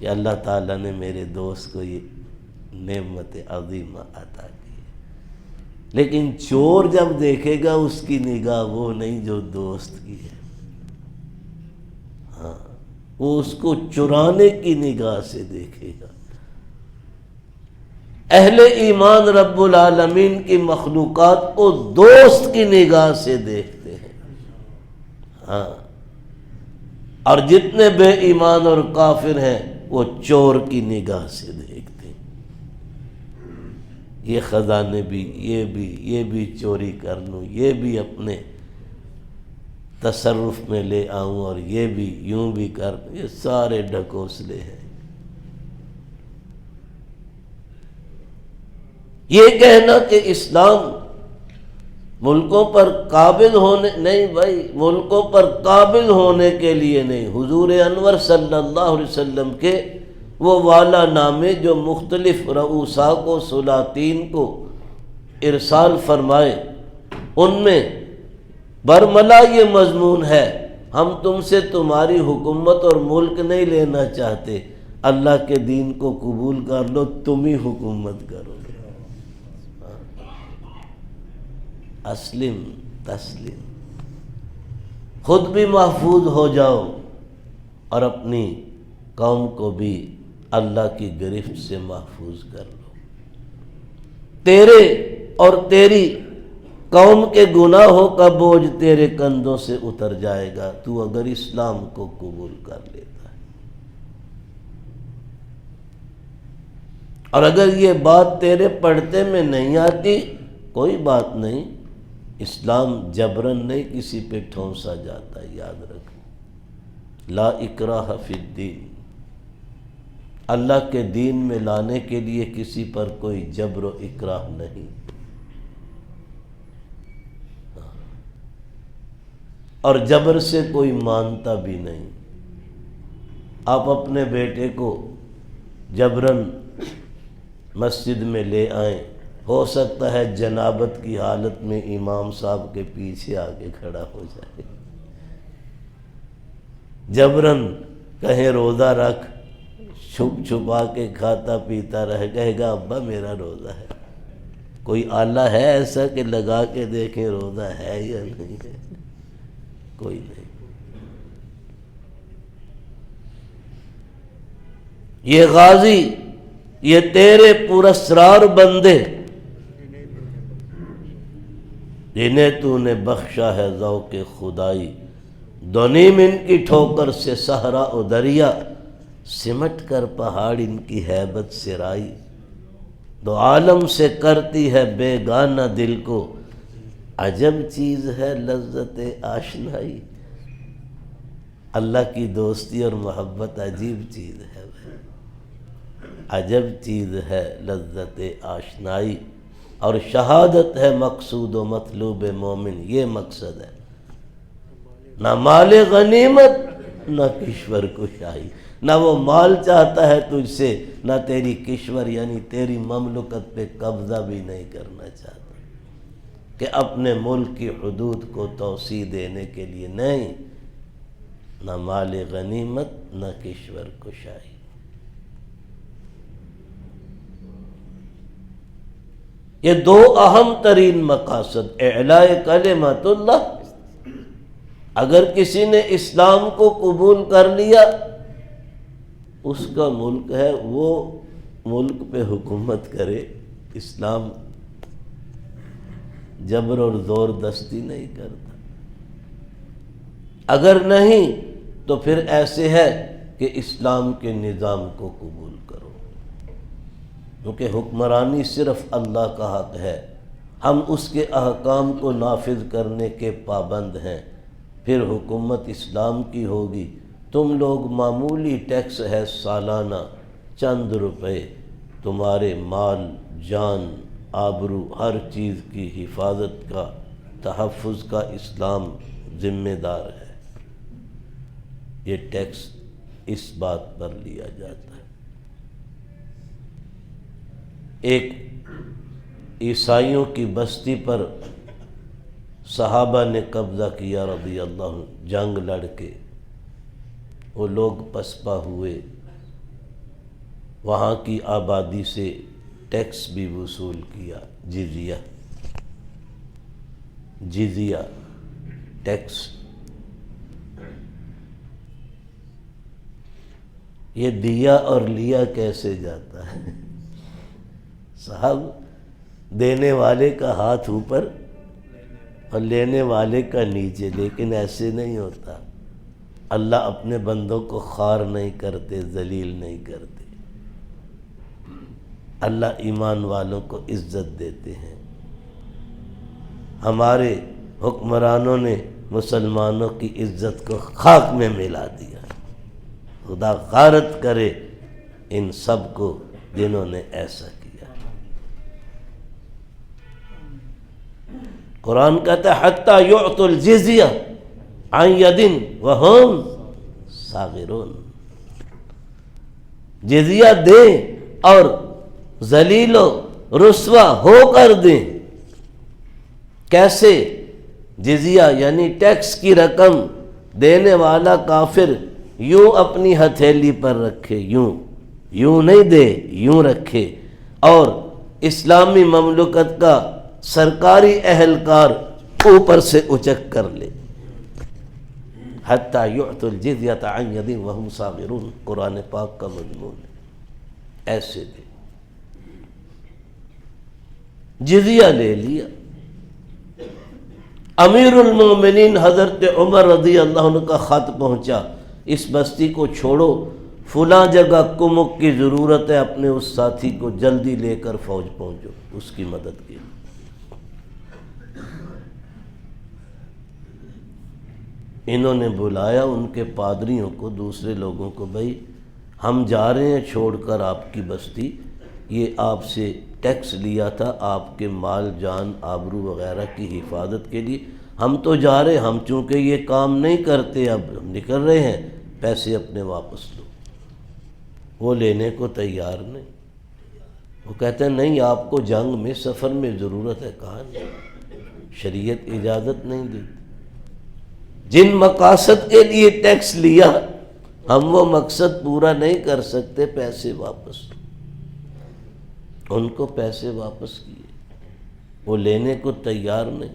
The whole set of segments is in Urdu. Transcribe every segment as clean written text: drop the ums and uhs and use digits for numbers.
کہ اللہ تعالیٰ نے میرے دوست کو یہ نعمت عظیمہ عطا کی. لیکن چور جب دیکھے گا اس کی نگاہ وہ نہیں جو دوست کی ہے. ہاں، وہ اس کو چرانے کی نگاہ سے دیکھے گا. اہل ایمان رب العالمین کی مخلوقات کو دوست کی نگاہ سے دیکھتے ہیں. ہاں، اور جتنے بے ایمان اور کافر ہیں وہ چور کی نگاہ سے دیکھتے ہیں. یہ خزانے بھی، یہ بھی چوری کر لوں، یہ بھی اپنے تصرف میں لے آؤں، اور یہ بھی یوں بھی کر. یہ سارے ڈھکوسلے ہیں. یہ کہنا کہ اسلام ملکوں پر قابل ہونے، نہیں بھائی، ملکوں پر قابل ہونے کے لیے نہیں. حضور انور صلی اللہ علیہ وسلم کے وہ والا نامے جو مختلف رؤساء کو، سلاطین کو ارسال فرمائے، ان میں برملا یہ مضمون ہے: ہم تم سے تمہاری حکومت اور ملک نہیں لینا چاہتے، اللہ کے دین کو قبول کر لو، تم ہی حکومت کرو. اسلم تسلم. خود بھی محفوظ ہو جاؤ اور اپنی قوم کو بھی اللہ کی گرفت سے محفوظ کر لو. تیرے اور تیری قوم کے گناہوں کا بوجھ تیرے کندھوں سے اتر جائے گا تو اگر اسلام کو قبول کر لیتا ہے. اور اگر یہ بات تیرے پڑھتے میں نہیں آتی، کوئی بات نہیں، اسلام جبرن نہیں کسی پہ ٹھونسا جاتا ہے. یاد رکھ، لا اکراہ فی الدین. اللہ کے دین میں لانے کے لیے کسی پر کوئی جبر و اکراہ نہیں. اور جبر سے کوئی مانتا بھی نہیں. آپ اپنے بیٹے کو جبرن مسجد میں لے آئیں، ہو سکتا ہے جنابت کی حالت میں امام صاحب کے پیچھے آ کے کھڑا ہو جائے. جبرن کہیں روزہ رکھ، چھپ چھپا کے کھاتا پیتا رہ، کہے گا ابا میرا روزہ ہے. کوئی آلہ ہے ایسا کہ لگا کے دیکھیں روزہ ہے یا نہیں ہے؟ کوئی نہیں. یہ غازی، یہ تیرے پراسرار بندے جنہیں تو نے بخشا ہے ذوق خدائی، دو نیم ان کی ٹھوکر سے صحرا و دریا، سمٹ کر پہاڑ ان کی ہیبت سے رائی. دو عالم سے کرتی ہے بیگانہ دل کو، عجب چیز ہے لذت آشنائی. اللہ کی دوستی اور محبت عجیب چیز ہے، عجب چیز ہے لذت آشنائی. اور شہادت ہے مقصود و مطلوب مومن. یہ مقصد ہے، نہ مال غنیمت نہ کشور کشائی. نہ وہ مال چاہتا ہے تجھ سے، نہ تیری کشور یعنی تیری مملکت پہ قبضہ بھی نہیں کرنا چاہتا، کہ اپنے ملک کی حدود کو توسیع دینے کے لیے نہیں. نہ مال غنیمت نہ کشور کشائی. یہ دو اہم ترین مقاصد اعلاء کلمت اللہ. اگر کسی نے اسلام کو قبول کر لیا، اس کا ملک ہے، وہ ملک پہ حکومت کرے. اسلام جبر اور زوردستی نہیں کرتا. اگر نہیں تو پھر ایسے ہے کہ اسلام کے نظام کو قبول کرو، کیونکہ حکمرانی صرف اللہ کا حق ہے. ہم اس کے احکام کو نافذ کرنے کے پابند ہیں. پھر حکومت اسلام کی ہوگی. تم لوگ معمولی ٹیکس ہے سالانہ، چند روپے، تمہارے مال، جان، آبرو، ہر چیز کی حفاظت کا، تحفظ کا اسلام ذمہ دار ہے. یہ ٹیکس اس بات پر لیا جاتا ہے. ایک عیسائیوں کی بستی پر صحابہ نے قبضہ کیا رضی اللہ عنہ، جنگ لڑ کے. وہ لوگ پسپا ہوئے، وہاں کی آبادی سے ٹیکس بھی وصول کیا، جزیہ ٹیکس۔ یہ دیا اور لیا کیسے جاتا ہے صاحب؟ دینے والے کا ہاتھ اوپر اور لینے والے کا نیچے، لیکن ایسے نہیں ہوتا۔ اللہ اپنے بندوں کو خوار نہیں کرتے، ذلیل نہیں کرتے۔ اللہ ایمان والوں کو عزت دیتے ہیں۔ ہمارے حکمرانوں نے مسلمانوں کی عزت کو خاک میں ملا دیا۔ خدا غارت کرے ان سب کو جنہوں نے ایسا کیا۔ قرآن کہتا ہے حتیٰ یعطوا الجزیہ عن ید وہم صاغرون، جزیہ دیں اور ذلیل و رسوا ہو کر دیں۔ کیسے؟ جزیہ یعنی ٹیکس کی رقم دینے والا کافر یوں اپنی ہتھیلی پر رکھے، یوں نہیں دے، یوں رکھے، اور اسلامی مملکت کا سرکاری اہلکار اوپر سے اچک کر لے۔ حتیٰ یعطوا الجزیۃ عن ید وہم صاغرون، قرآن پاک کا مضمون ہے۔ ایسے دے، جزیہ لے لیا۔ امیر المومنین حضرت عمر رضی اللہ عنہ کا خط پہنچا، اس بستی کو چھوڑو، فلاں جگہ کمک کی ضرورت ہے، اپنے اس ساتھی کو جلدی لے کر فوج پہنچو اس کی مدد کے لیے۔ انہوں نے بلایا ان کے پادریوں کو، دوسرے لوگوں کو، بھائی ہم جا رہے ہیں چھوڑ کر آپ کی بستی، یہ آپ سے ٹیکس لیا تھا آپ کے مال جان آبرو وغیرہ کی حفاظت کے لیے، ہم تو جا رہے ہیں، ہم چونکہ یہ کام نہیں کرتے، اب ہم نکل رہے ہیں، پیسے اپنے واپس لو۔ وہ لینے کو تیار نہیں، وہ کہتے ہیں نہیں، آپ کو جنگ میں سفر میں ضرورت ہے۔ کہا نہیں، شریعت اجازت نہیں دی۔ جن مقاصد کے لیے ٹیکس لیا ہم وہ مقصد پورا نہیں کر سکتے، پیسے واپس۔ ان کو پیسے واپس کیے، وہ لینے کو تیار نہیں۔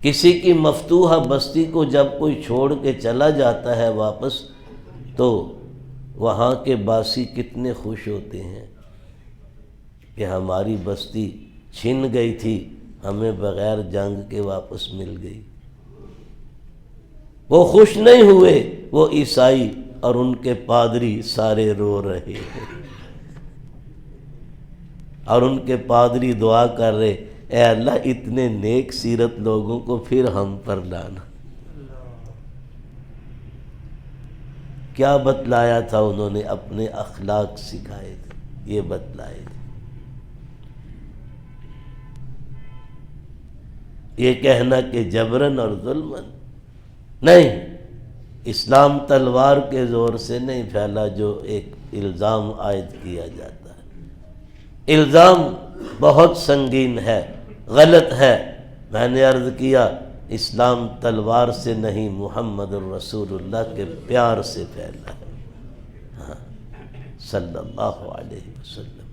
کسی کی مفتوحہ بستی کو جب کوئی چھوڑ کے چلا جاتا ہے واپس، تو وہاں کے باسی کتنے خوش ہوتے ہیں کہ ہماری بستی چھن گئی تھی، ہمیں بغیر جنگ کے واپس مل گئی۔ وہ خوش نہیں ہوئے، وہ عیسائی اور ان کے پادری سارے رو رہے ہیں، اور ان کے پادری دعا کر رہے، اے اللہ اتنے نیک سیرت لوگوں کو پھر ہم پر لانا۔ کیا بتلایا تھا انہوں نے؟ اپنے اخلاق سکھائے تھے، یہ بتلائے تھے۔ یہ کہنا کہ جبرن اور ظلمن نہیں، اسلام تلوار کے زور سے نہیں پھیلا جو ایک الزام عائد کیا جاتا ہے۔ الزام بہت سنگین ہے، غلط ہے۔ میں نے عرض کیا اسلام تلوار سے نہیں، محمد الرسول اللہ کے پیار سے پھیلا ہے، ہاں صلی اللہ علیہ وسلم۔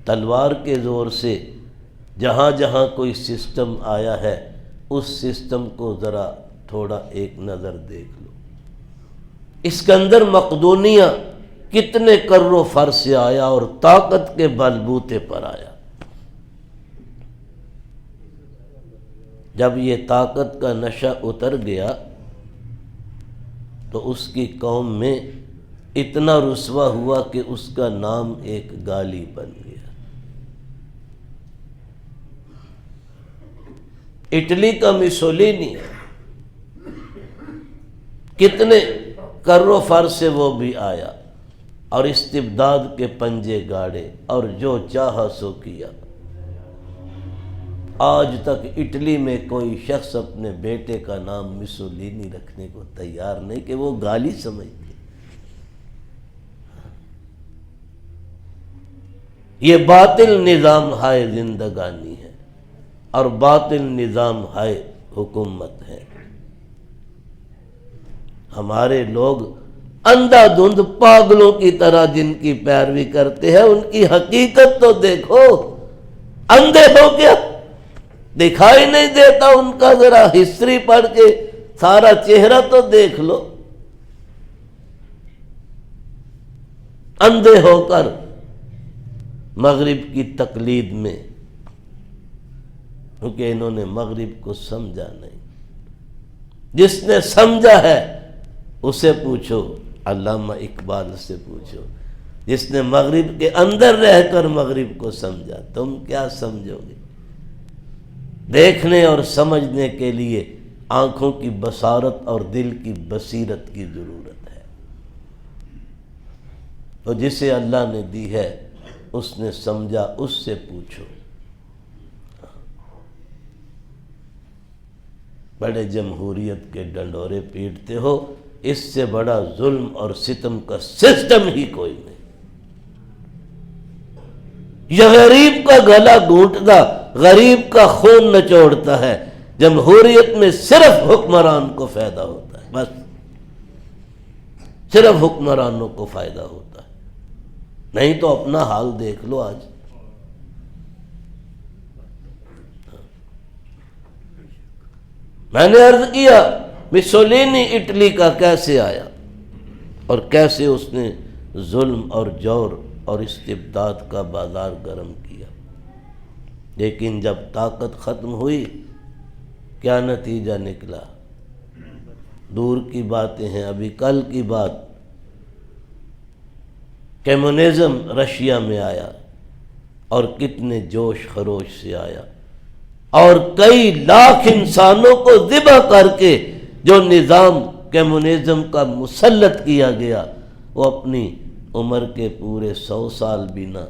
تلوار کے زور سے جہاں جہاں کوئی سسٹم آیا ہے اس سسٹم کو ذرا تھوڑا ایک نظر دیکھ لو۔ اسکندر مقدونیہ کتنے کر و فر سے آیا اور طاقت کے بلبوتے پر آیا۔ جب یہ طاقت کا نشہ اتر گیا تو اس کی قوم میں اتنا رسوا ہوا کہ اس کا نام ایک گالی بن گیا۔ اٹلی کا مسولینی کتنے کر و فر سے وہ بھی آیا اور استبداد کے پنجے گاڑے اور جو چاہا سو کیا۔ آج تک اٹلی میں کوئی شخص اپنے بیٹے کا نام مسولینی رکھنے کو تیار نہیں کہ وہ گالی سمجھتے۔ یہ باطل نظام ہائے زندگانی ہے اور باطل نظام ہائے حکومت ہے۔ ہمارے لوگ اندھا دھند پاگلوں کی طرح جن کی پیروی کرتے ہیں، ان کی حقیقت تو دیکھو، اندھے ہو گیا، دکھائی نہیں دیتا ان کا، ذرا ہسٹری پڑھ کے سارا چہرہ تو دیکھ لو۔ اندھے ہو کر مغرب کی تقلید میں، کیونکہ انہوں نے مغرب کو سمجھا نہیں۔ جس نے سمجھا ہے اسے پوچھو، علامہ اقبال سے پوچھو، جس نے مغرب کے اندر رہ کر مغرب کو سمجھا، تم کیا سمجھو گے؟ دیکھنے اور سمجھنے کے لیے آنکھوں کی بصارت اور دل کی بصیرت کی ضرورت ہے، تو جسے اللہ نے دی ہے اس نے سمجھا، اس سے پوچھو۔ بڑے جمہوریت کے ڈنڈورے پیٹتے ہو، اس سے بڑا ظلم اور ستم کا سسٹم ہی کوئی نہیں۔ یہ غریب کا گلا گھونٹتا، غریب کا خون نچوڑتا ہے۔ جمہوریت میں صرف حکمران کو فائدہ ہوتا ہے، بس صرف حکمرانوں کو فائدہ ہوتا ہے، نہیں تو اپنا حال دیکھ لو آج۔ میں نے عرض کیا مسولینی اٹلی کا کیسے آیا اور کیسے اس نے ظلم اور جور اور استبداد کا بازار گرم کیا، لیکن جب طاقت ختم ہوئی کیا نتیجہ نکلا؟ دور کی باتیں ہیں، ابھی کل کی بات، کمیونزم رشیا میں آیا اور کتنے جوش خروش سے آیا، اور کئی لاکھ انسانوں کو ذبح کر کے جو نظام کمیونزم کا مسلط کیا گیا، وہ اپنی عمر کے پورے 100 سال بھی نہ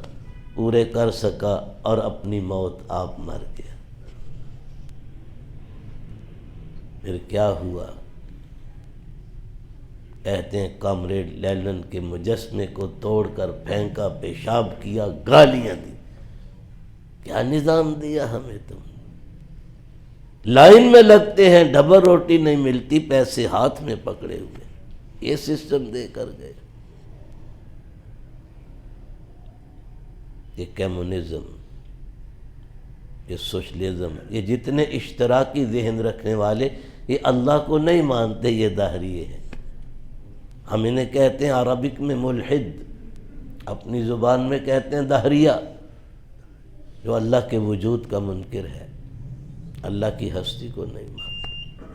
پورے کر سکا اور اپنی موت آپ مر گیا۔ پھر کیا ہوا؟ کہتے ہیں کامریڈ لینن کے مجسمے کو توڑ کر پھینکا، پیشاب کیا، گالیاں دی۔ کیا نظام دیا ہمیں تم نے؟ لائن میں لگتے ہیں، ڈبل روٹی نہیں ملتی، پیسے ہاتھ میں پکڑے ہوئے، یہ سسٹم دے کر گئے۔ یہ کمیونزم، یہ سوشلزم، یہ جتنے اشتراکی ذہن رکھنے والے، یہ اللہ کو نہیں مانتے، یہ دہریے ہیں۔ ہم انہیں کہتے ہیں عربک میں ملحد، اپنی زبان میں کہتے ہیں دہریہ، جو اللہ کے وجود کا منکر ہے، اللہ کی ہستی کو نہیں مانتا۔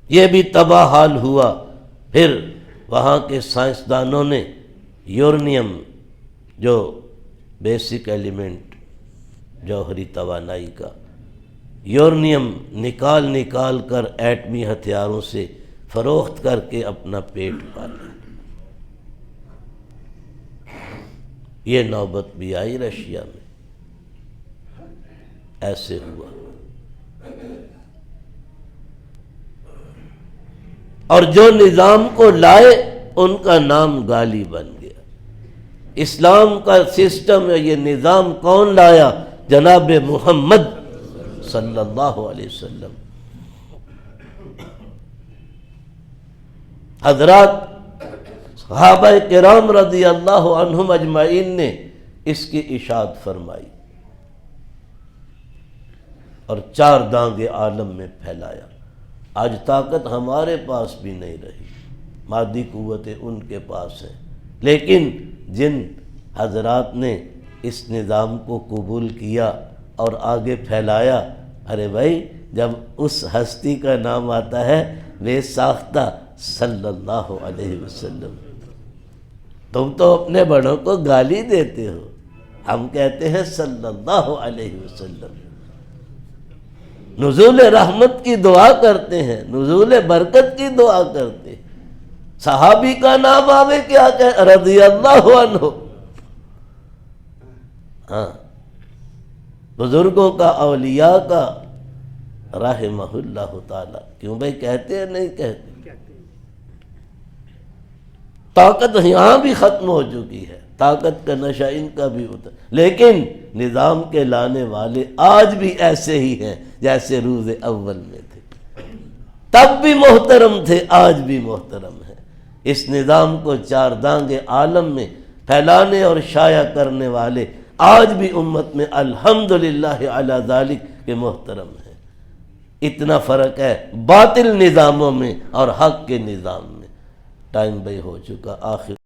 یہ بھی تباہ حال ہوا۔ پھر وہاں کے سائنسدانوں نے یورینیم، جو بیسک ایلیمنٹ جوہری توانائی کا، یورینیم نکال کر ایٹمی ہتھیاروں سے فروخت کر کے اپنا پیٹ پالا۔ یہ نوبت بھی آئی رشیا میں، ایسے ہوا۔ اور جو نظام کو لائے ان کا نام گالی بن گیا۔ اسلام کا سسٹم ہے، یہ نظام کون لایا؟ جناب محمد صلی اللہ علیہ وسلم۔ حضرات صحابہ کرام رضی اللہ عنہم اجمعین نے اس کی اشاعت فرمائی اور 4 دانگے عالم میں پھیلایا۔ آج طاقت ہمارے پاس بھی نہیں رہی، مادی قوتیں ان کے پاس ہیں، لیکن جن حضرات نے اس نظام کو قبول کیا اور آگے پھیلایا، ارے بھائی جب اس ہستی کا نام آتا ہے بے ساختہ صلی اللہ علیہ وسلم، تم تو اپنے بڑوں کو گالی دیتے ہو، ہم کہتے ہیں صلی اللہ علیہ وسلم۔ نزول رحمت کی دعا کرتے ہیں، نزول برکت کی دعا کرتے ہیں۔ صحابی کا نام آوے کیا کہ رضی اللہ عنہ، ہاں، بزرگوں کا، اولیاء کا رحمہ اللہ تعالی، کیوں بھائی کہتے ہیں نہیں کہتے؟ طاقت یہاں بھی ختم ہو چکی ہے۔ طاقت کا نشہ ان کا بھی ہوتا، لیکن نظام کے لانے والے آج بھی ایسے ہی ہیں جیسے روز اول میں تھے، تب بھی محترم تھے، آج بھی محترم ہیں۔ اس نظام کو چار دانگ عالم میں پھیلانے اور شائع کرنے والے آج بھی امت میں الحمدللہ علی ذالک کے محترم ہیں۔ اتنا فرق ہے باطل نظاموں میں اور حق کے نظام میں۔ ٹائم بھی ہو چکا، آخر